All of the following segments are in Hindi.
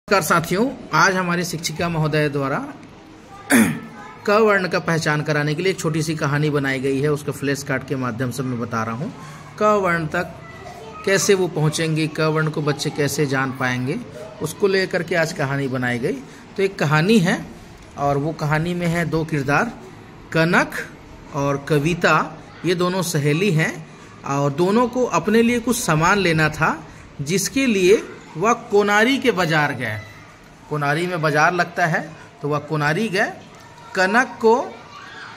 नमस्कार साथियों, आज हमारी शिक्षिका महोदय द्वारा क वर्ण का पहचान कराने के लिए एक छोटी सी कहानी बनाई गई है। उसके फ्लैश कार्ड के माध्यम से मैं बता रहा हूँ क वर्ण तक कैसे वो पहुँचेंगे, क वर्ण को बच्चे कैसे जान पाएंगे, उसको लेकर के आज कहानी बनाई गई। तो एक कहानी है और वो कहानी में है दो किरदार, कनक और कविता। ये दोनों सहेली हैं और दोनों को अपने लिए कुछ सामान लेना था, जिसके लिए वह कोनारी के बाजार गए। कोनारी में बाजार लगता है तो वह कोनारी गए। कनक को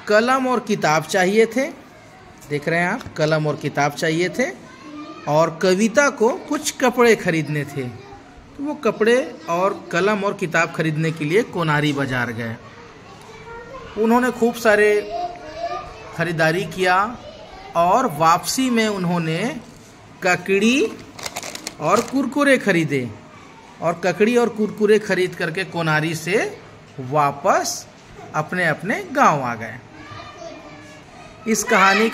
कलम और किताब चाहिए थे, देख रहे हैं आप, कलम और किताब चाहिए थे। और कविता को कुछ कपड़े खरीदने थे, तो वो कपड़े और कलम और किताब खरीदने के लिए कोनारी बाजार गए। उन्होंने खूब सारे खरीदारी किया और वापसी में उन्होंने ककड़ी और कुरकुरे खरीदे और ककड़ी और कुरकुरे खरीद करके कोनारी से वापस अपने अपने गांव आ गए। इस कहानी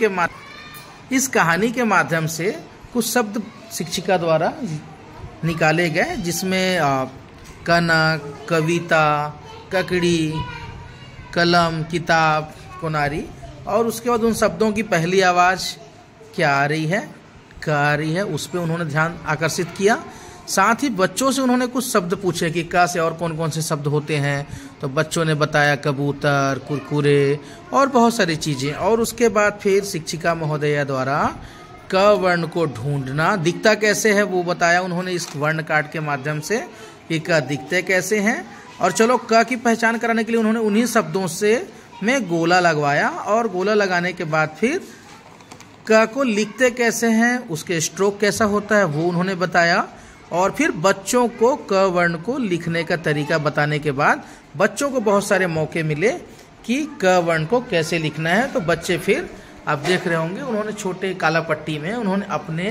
के माध्यम से कुछ शब्द शिक्षिका द्वारा निकाले गए, जिसमें कनक, कविता, ककड़ी, कलम, किताब, कोनारी, और उसके बाद उन शब्दों की पहली आवाज़ क्या आ रही है, आ रही है, उस पर उन्होंने ध्यान आकर्षित किया। साथ ही बच्चों से उन्होंने कुछ शब्द पूछे कि का से और कौन कौन से शब्द होते हैं, तो बच्चों ने बताया कबूतर, कुरकुरे और बहुत सारी चीज़ें। और उसके बाद फिर शिक्षिका महोदया द्वारा क वर्ण को ढूंढना, दिखता कैसे है वो बताया उन्होंने इस वर्ण कार्ड के माध्यम से कि क दिखते कैसे हैं। और चलो क की पहचान कराने के लिए उन्होंने उन्हीं शब्दों से में गोला लगवाया और गोला लगाने के बाद फिर क को लिखते कैसे हैं, उसके स्ट्रोक कैसा होता है वो उन्होंने बताया। और फिर बच्चों को क वर्ण को लिखने का तरीका बताने के बाद बच्चों को बहुत सारे मौके मिले कि क वर्ण को कैसे लिखना है। तो बच्चे फिर आप देख रहे होंगे उन्होंने छोटे काला पट्टी में उन्होंने अपने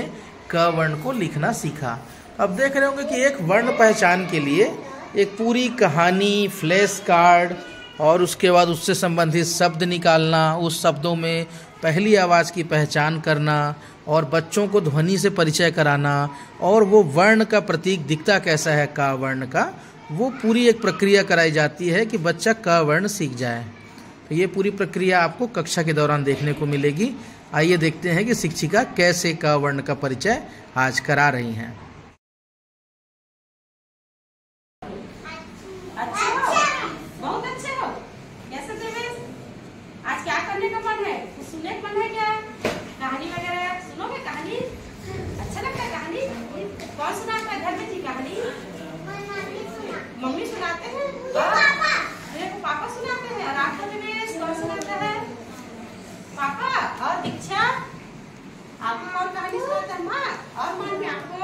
क वर्ण को लिखना सीखा। अब देख रहे होंगे कि एक वर्ण पहचान के लिए एक पूरी कहानी, फ्लैश कार्ड और उसके बाद उससे संबंधित शब्द निकालना, उस शब्दों में पहली आवाज़ की पहचान करना और बच्चों को ध्वनि से परिचय कराना और वो वर्ण का प्रतीक दिखता कैसा है का वर्ण का, वो पूरी एक प्रक्रिया कराई जाती है कि बच्चा क वर्ण सीख जाए। तो ये पूरी प्रक्रिया आपको कक्षा के दौरान देखने को मिलेगी। आइए देखते हैं कि शिक्षिका कैसे क वर्ण का परिचय आज करा रही हैं। कौन सुनाता है घर में जी कहानी? मम्मी सुनाते हैं, मेरे को पापा सुनाते हैं। और आपका दिनेश कौन सुनाता है? पापा। और दीक्षा आपको कौन कहानी सुनाता है? माँ। और माँ में आपको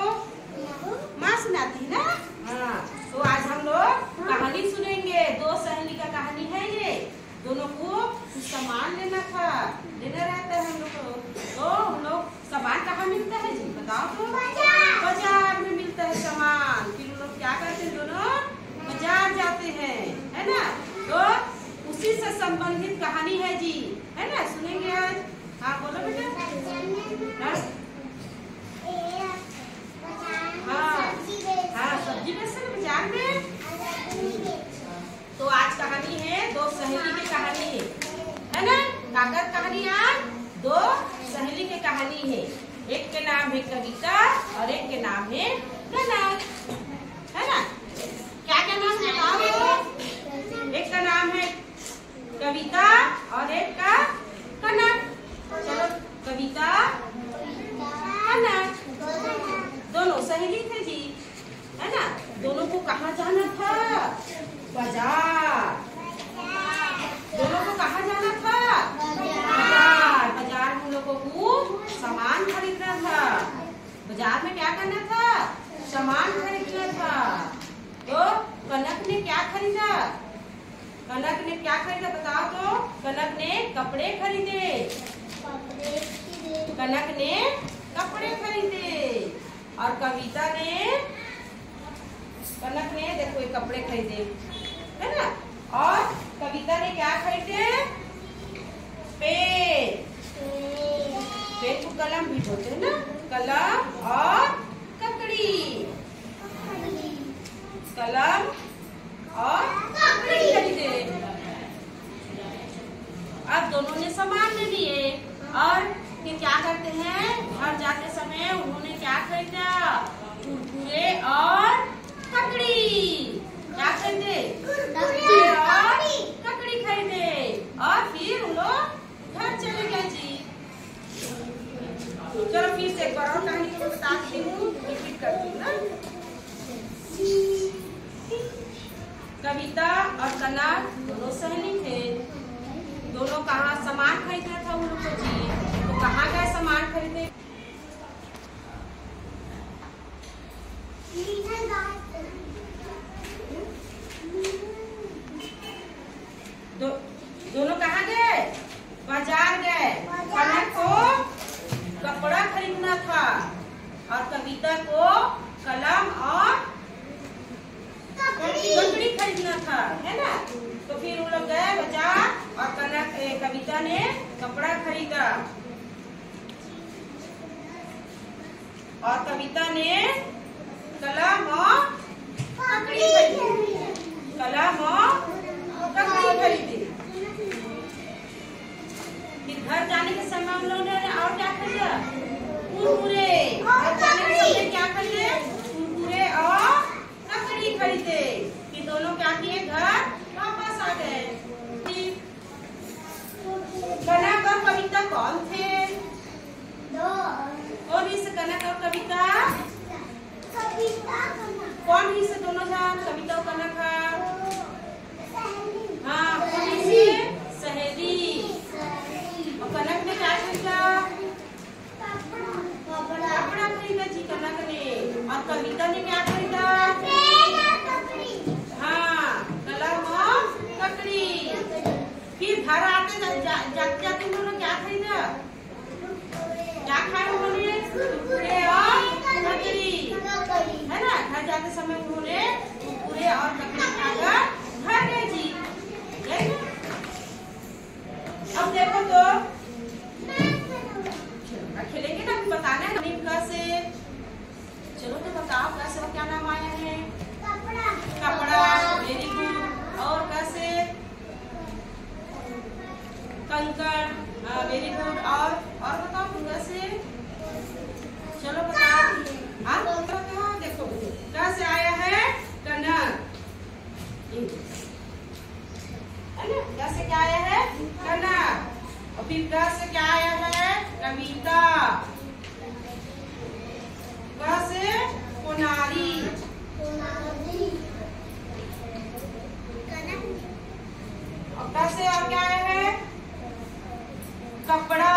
माँ सुनाती है ना? हाँ। तो आज हम लोग कहानी सुनेंगे। दो सहेली का कहानी है ये। दोनों को कुछ सामान लेना था, लेना रहता है हम लोग को। तो हम लोग सामान कहाँ मिलता है जी बताओ तो? बाजार में मिलता है सामान। फिर लोग क्या करते हैं, दोनों बाजार जाते हैं, है ना? तो उसी से संबंधित कहानी है जी, है ना? सुनेंगे आज। हाँ बोलो बेटा। हाँ सब्जी बेचते हैं बाजार में। तो आज कहानी है दो सहेली की कहानी है ना? कागज कहानी आज दो सहेली की कहानी है। एक के नाम है कविता और एक के नाम है कनक, है ना? क्या क्या नाम बताओ? एक का नाम है कविता और एक का कनक। चलो कविता, कनक दोनों सहेली थे जी, है ना? दोनों को कहाँ जाना था? बाजार। दोनों को कहाँ जाना था? बाजार। बाजार में लोगों को सामान खरीदना था। बाजार में क्या करना था? सामान खरीदना था। तो कनक ने क्या खरीदा? कनक ने क्या खरीदा बताओ तो? कनक ने कपड़े खरीदे। कनक ने कपड़े खरीदे। और कविता ने, कनक ने देखो ये कपड़े खरीदे, है ना? और कविता ने क्या खरीदे? पेन। पेन को कलम भी बोलते हैं ना? कलम और ककड़ी। कलम और फिर क्या करते हैं, घर जाते समय उन्होंने क्या खरीदा, कुरकुरे और ककड़ी। क्या खरीदे, कुरकुरे और ककड़ी खरीदे। और फिर उन लोग घर चले गए जी। चलो फिर से एक बार और कहानी को बताती हूँ, रिपीट करती हूँ ना। कविता और कनक दोनों सहेली थे। दोनों कहाँ सामान खरीदना था उन लोग को जी, तो कहाँ गए सामान खरीदने। दोनों कहाँ गए, बाजार गए। कनक को कपड़ा खरीदना था और कविता को कलम और ककड़ी खरीदना था, है ना। तो फिर वो लोग गए बाजार और कविता ने कपड़ा खरीदा और कविता ने कलम और ककड़ी खरीदी। कलम और ककड़ी खरीदी। फिर घर जाने के समय उन लोगों ने और क्या खरीदा, कुरकुरे। घर जाने के समय क्या खरीदे, कुरकुरे और ककड़ी खरीदे। फिर दोनों क्या किए, घर वापस आ गए। कनक और कविता कौन थे, कौन ही से कनक और कविता, कौन ही से दोनों जन, कविता और कनक। हाँ, कौन ही से सहेली। और कनक ने क्या खरीदा, कपड़ा खरीदा जी कनक ने। और कविता ने क्या खरीदा, हाँ, कलम और ककड़ी। फिर घर आते जाते जाते उन्होंने क्या खरीदा, क्या खाया उन्होंने, कुरकुरे और ककड़ी, है ना। घर जाते समय उन्होंने कुरकुरे और ककड़ी खाकर घर गए जी। अब देखो तो खेलेंगे ना, बताना है कैसे। चलो तो बताओ कैसे, और क्या नाम आया है, कपड़ा, वेरी गुड। और कैसे, कंकड़, वेरी गुड। और बताओ कैसे, चलो बताओ। हाँ तो देखो कैसे आया है, कनक, कैसे क्या आया है, कनक। और फिर कैसे क्या आया है, कविता। कैसे, कोनारी। और कैसे और क्या आया है, कपड़ा।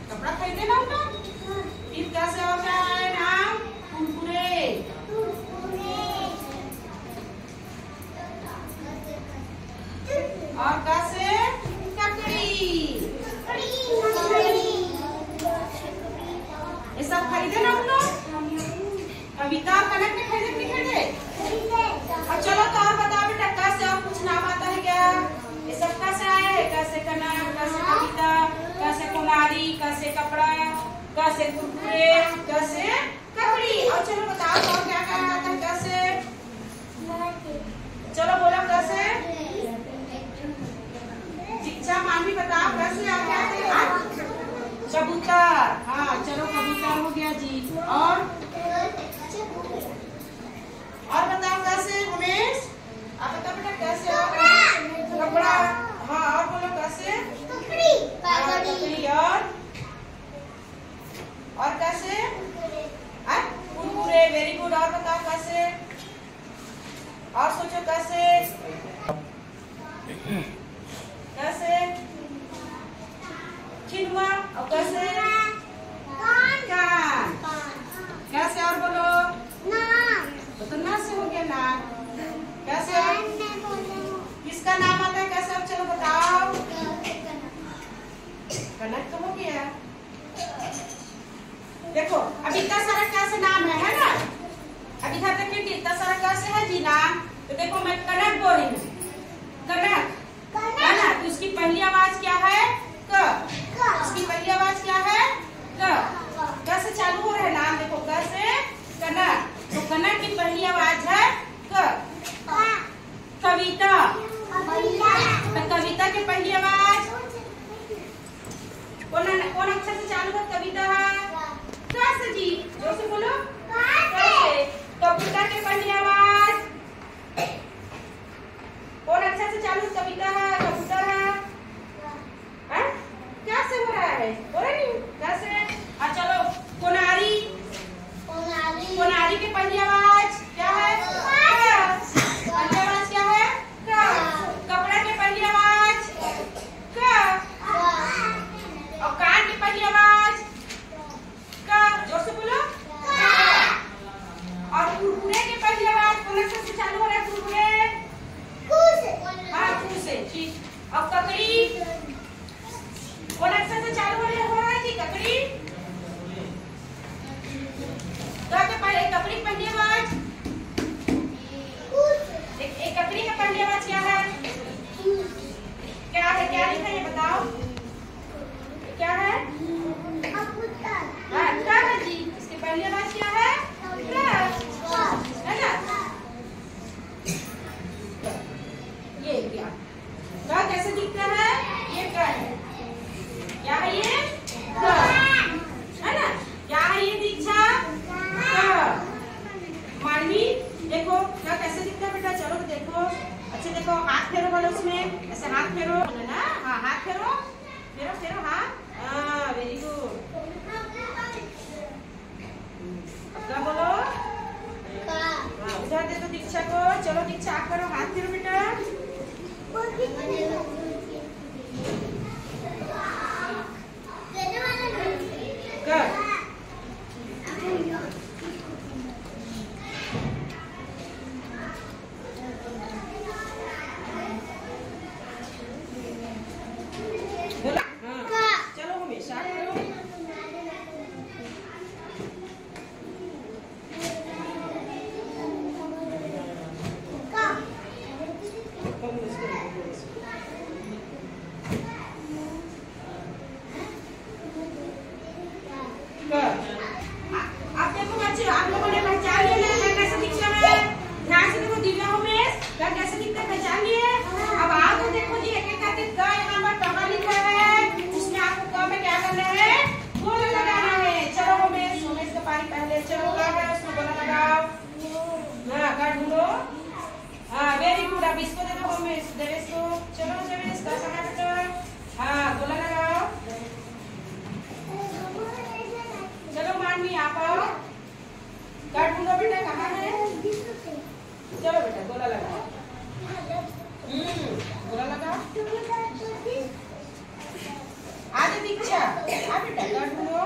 कपड़ा खरीदे ना उनका। फिर कैसे और क्या आया नाम, कुरकुरे। और कैसे, ककड़ी। ये सब खरीदे ना उन लोग। कविता और कनक ने खरीदे नहीं खरीदे। और चलो तो और बताओ बेटा, कैसे और कुछ नाम आता है क्या, ये सब कैसे आए हैं, कैसे कनक, कैसे कविता, कैसे कोनारी, कैसे कपड़ा, कैसे कुरकुरे, कैसे ककड़ी। और चलो बताओ और क्या क्या आता है, कैसे, चलो बोलो कैसे। दीक्षा मामी बताओ कैसे और क्या है, कबूतर। हाँ चलो कबूतर हो गया जी। और बताओ कैसे, उमेश आप बताओ बेटा कैसे, और कपड़ा। हाँ और बोलो कैसे, ककड़ी। और कैसे, कुरकुरे, वेरी गुड। और बताओ कैसे, और सोचो कैसे, कैसे चिनुआ। और कैसे, कान। कैसे और बोलो, तो ना से हो गया ना। कैसे, किसका नाम आता है, कैसे और चलो बताओ। कनक तो हो गया। देखो अब इतना सारा कैसे नाम है ना। अब इधर देखिए कि इतना सारा कैसे है जी नाम। तो देखो मैं कनक बोल रही हूँ, कनक है ना। तो उसकी पहली आवाज क्या है, क। उसकी पहली आवाज क्या है, क। कैसे चालू हो रहा है नाम, देखो कैसे, कनक। तो कनक की पहली आवाज है क। कविता, तो कविता की पहली आवाज चालू है कविता? क से जी, जोर से बोलो। क से। कबूतर के पहली आवाज कौन अक्षर से चालू कविता है? कबूतर है। क्या से हो रहा है? हो रहा नहीं? कैसे? चलो कोनारी। कोनारी के पहली आवाज क्या है? पहली आवाज क्या है? कपड़ा के पहली आवाज क। और कान की पहली आवाज क। जोर से बोलो। और कुरकुरे के पहली आवाज कौन अक्षर से चालू हो रहा है? कुरकुरे कू से। ठीक। और ककड़ी कौन अक्षर से चालू हो रहा है? जी ककड़ी। ककड़ी पहली आवाज एक ककड़ी का पहली आवाज क्या है? क्या है? क्या लिखा है ये बताओ? क्या है? क्या है जी? इसकी पहली आवाज क्या है? है ना? ये क्या? का कैसे दिखता है? ये क्या है? क्या है ये? है ना? क्या है ये दीक्षा? मानवी देखो क्या कैसे दिखता है बेटा? चलो देखो अच्छे देखो, हाथ फेरो बोलो उसमें, ऐसे हाथ फेरो ना। हाँ हाथ फेरो, फेरो फेरो हाथ। Very good. क्या बोलो? उधर दे दो दीक्षा को। चलो दीक्षा आप करो, हाथ फेरो बेटा। चलो हमेशा करो। आप देखो बच्चे, आप लोगों ने पहचान लिया ना कैसे दिखता है? ध्यान से देखो दिव्या उमेश क्या कैसे दिखता है, पहचान लिए? अब आप तो देखो जी एक एक करके क यहाँ पर कहाँ लिखा है, उसमें आपको क में क्या करना है? गोला लगाना है। चलो उमेश, उमेश का पारी पहले। चलो क्या है उसमें गोला लगाओ। हाँ कर ढूंढो। हाँ वेरी गुड। अब इसको दे दो उमेश, देवेश को। चलो देवेश का कहाँ बेटा? हाँ गोला लगाओ। चलो मानवी आप आओ। कर ढूंढो बेटा कहाँ है? चलो बेटा गोला लगाओ। गोला लगाओ। आगे दीक्षा आ बेटा कर ढूंढो।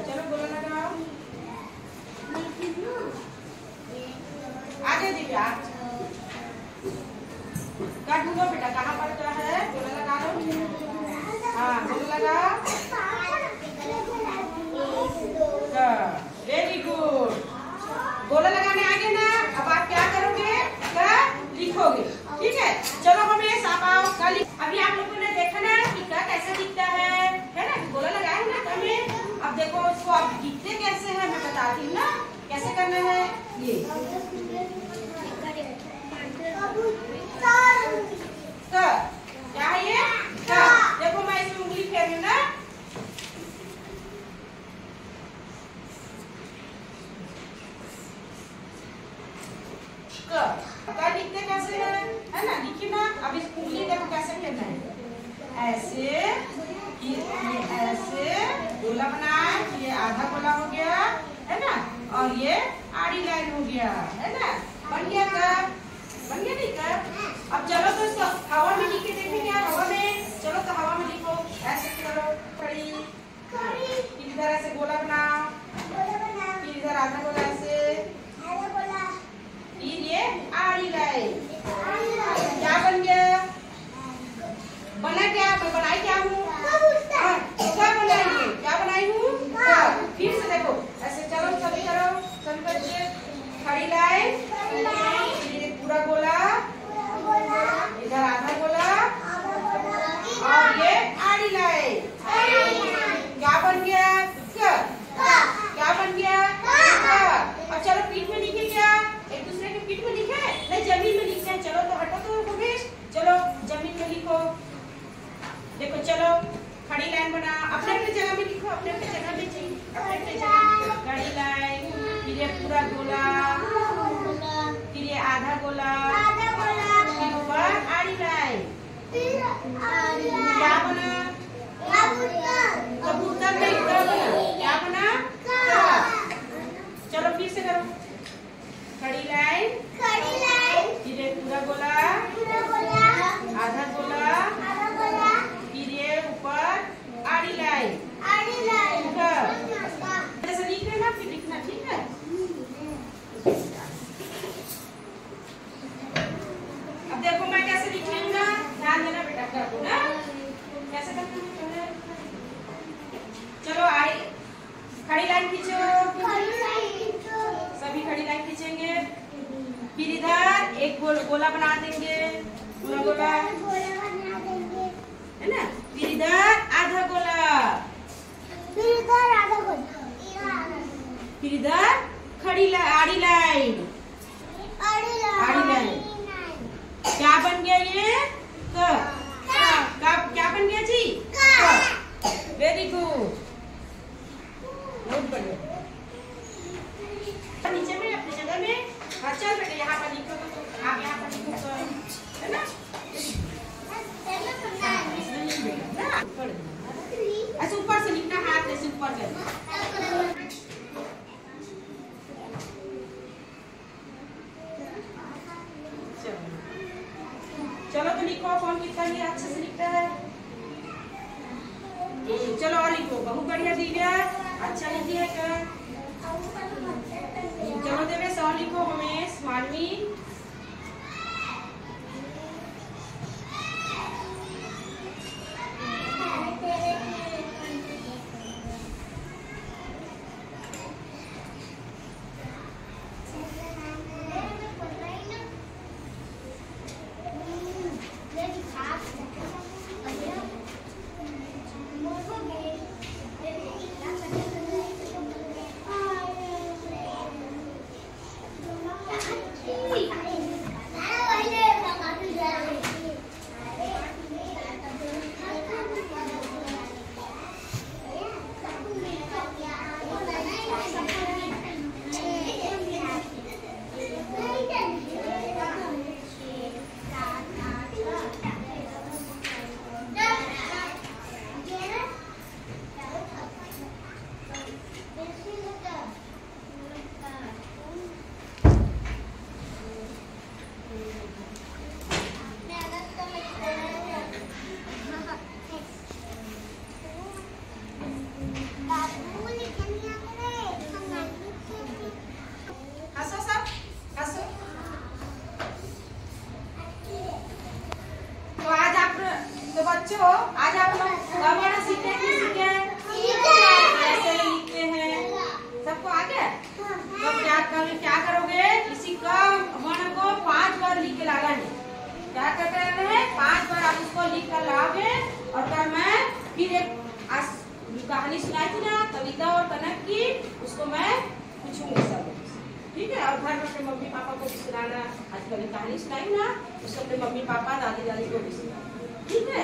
चलो गोला लगाओ। आगे दिव्या कर ढूंढो बेटा कहाँ पड़ता है? गोला लगा लो। हाँ गोला लगा। Very good. गोला लगाने आगे ना, अब आप क्या करोगे? लिखोगे। ठीक है चलो हमें आप आओ। अभी आप लोगों ने देखा ना कि क्या कैसे दिखता है ना? गोला लगाया ना हमें। अब देखो उसको आप दिखते कैसे हैं मैं बताती हूँ ना कैसे करना है। ये क्या है ये? देखो मैं इसमें उंगली फेर रही हूँ ना। क्या लिखते कैसे है ना? लिखिए ना। अब इस उंगली देखो कैसे फेरना है। ऐसे ये ऐसे गोला बनाए, ये आधा गोला हो गया है ना, और ये आड़ी लाइन हो गया है ना। बन गया कर? बन गया नहीं कर? अब चलो तो इसको हवा में लिख के देखेंगे। हवा में चलो तो हवा में लिखो। ऐसे करो खड़ी, फिर इधर ऐसे गोला बनाओ, फिर इधर आधा गोला ऐसे, फिर ये आड़ी लाइन। क्या बन गया? बना क्या? मैं बनाई क्या हूँ? क्या बनाई? क्या बनाई हूँ? फिर से देखो ऐसे। चलो सभी करो, सभी बच्चे खड़ी लाइन। अपने अपने जगह में चाहिए, अपने अपने जगह। कड़ी लाइन, फिर ये पूरा गोला, फिर ये आधा गोला, फिर ऊपर आड़ी लाइन। क्या बना? कबूतर नहीं, क्या बना? चलो फिर से करो। खड़ी लाइन, फिर ये पूरा गोला, आधा गोला, फिर ये ऊपर आड़ी लाइन। जैसे लिख लेना, फिर लिखना, ठीक है? अब देखो मैं कैसे लिख लूंगा, ध्यान देना बेटा, कर दो ना कैसे करना है। चलो आई खड़ी लाइन खींचो, सभी खड़ी लाइन खींचेंगे। फिर इधर एक गोला बना देंगे, पूरा गोला है ना। फिर इधर आधा गोला, फिर इधर खड़ी आड़ी लाइन, आड़ी लाइन। क्या बन गया ये? क्या बन गया जी? वेरी गुड, बहुत बढ़िया। नीचे में अपनी जगह में, चल बेटे यहाँ पर लिखो, तो आप यहाँ पर लिखो, है ना? ऐसे ऊपर से लिखना, हाथ ऐसे ऊपर करना। चलो तो लिखो, कौन कितना भी अच्छे से लिखता है। चलो और लिखो, बहुत बढ़िया दिव्या, अच्छा लिख दिया कर। चलो देवेश और लिखो, उमेश, मानवी। बच्चों आज आप लोग सीखे कैसे लिखते हैं, सबको आ गया? तो क्या करोगे, इसी का वर्ण को 5 बार लिख के लाना है। क्या करते रहना है, 5 बार आप उसको लिख कर लाओगे। और कल मैं फिर एक कहानी सुनाई थी ना, कविता और कनक की, उसको मैं पूछूंगी सब, ठीक है? और घर में अपने मम्मी पापा को भी सुनाना। आज कल कहानी सुनाई ना, उसको अपने मम्मी पापा दादी दादी को भी सुनाना, ठीक है?